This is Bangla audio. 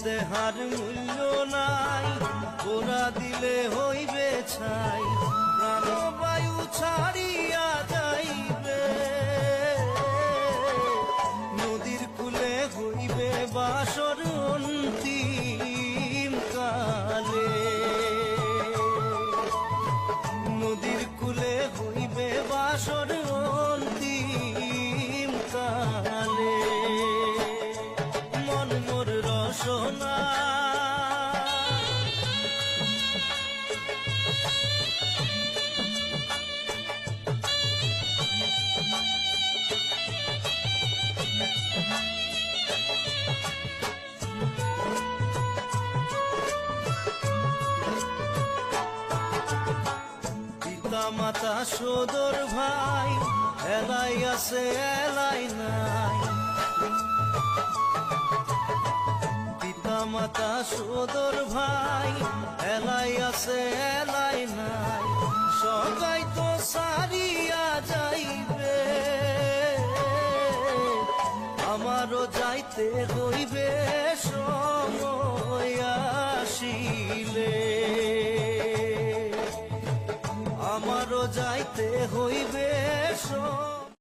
দেহার মূল্য নাই, ওরা দিলে হইবে ছাই, প্রাণবায়ু ছাড়িয়া যাইবে, নদীর কূলে হইবে বাসর অন্তিম কালে, নদীর কূলে হইবে বাসর অন্তিম কালে। মন মোর রসনা মাতা সদর ভাই, এলাই আছে এলাই নাই, পিতা মাতা সদর ভাই, এলাই আছে এলাই নাই, সবাই তো সারিয়া যাইবে, আমারও যাইতে হইবে সময় আসিলে, আমারও যাইতে হইবে।